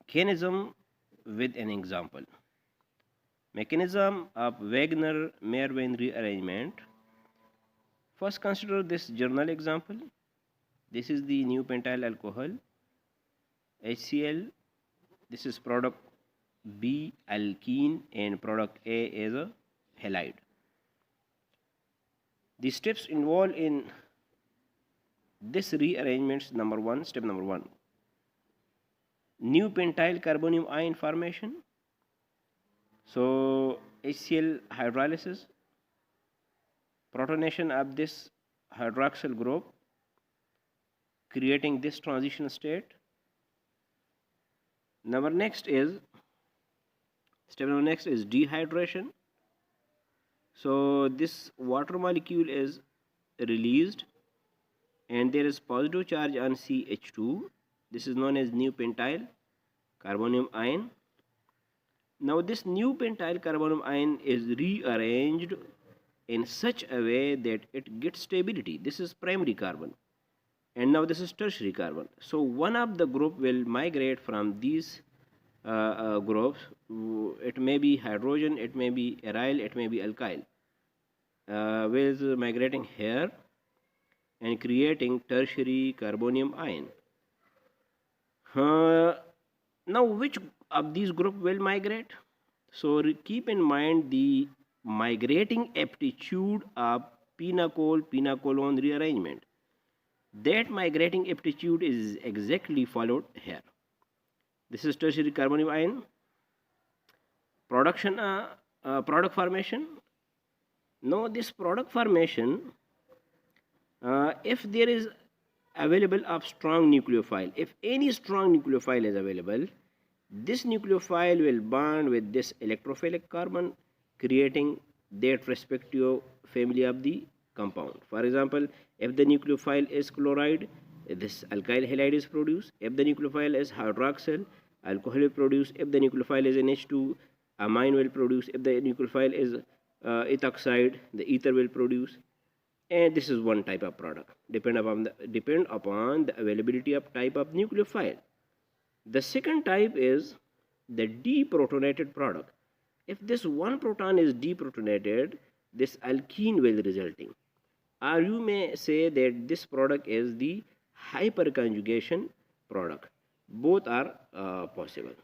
mechanism with an example. Mechanism of Wagner Meerwein rearrangement. First, consider this journal example. This is the new pentyl alcohol, HCl. This is product B, alkene, and product A is a halide. The steps involved in this rearrangements, number one, step number one, new pentyl carbonium ion formation. So HCl hydrolysis, protonation of this hydroxyl group, creating this transition state. Step number next is dehydration. So this water molecule is released and there is positive charge on CH2. This is known as new pentyl carbonium ion. Now this new pentyl carbonium ion is rearranged in such a way that it gets stability. This is primary carbon and now this is tertiary carbon. So one of the group will migrate from these groups. It may be hydrogen, it may be aryl, it may be alkyl, with migrating here and creating tertiary carbonium ion. Now which of these group will migrate? So keep in mind the migrating aptitude of phenol-phenolone rearrangement. That migrating aptitude is exactly followed here. This is tertiary carbonium ion. Product formation. Now this product formation, if there is available of strong nucleophile, if any strong nucleophile is available, this nucleophile will bond with this electrophilic carbon, creating that respective family of the compound. For example, if the nucleophile is chloride, this alkyl halide is produced. If the nucleophile is hydroxyl, alcohol will produce. If the nucleophile is NH2, amine will produce. If the nucleophile is ethoxide, the ether will produce. And this is one type of product, depend upon the availability of type of nucleophile. The second type is the deprotonated product. If this one proton is deprotonated, this alkene will resulting, or you may say that this product is the hyperconjugation product. Both are possible.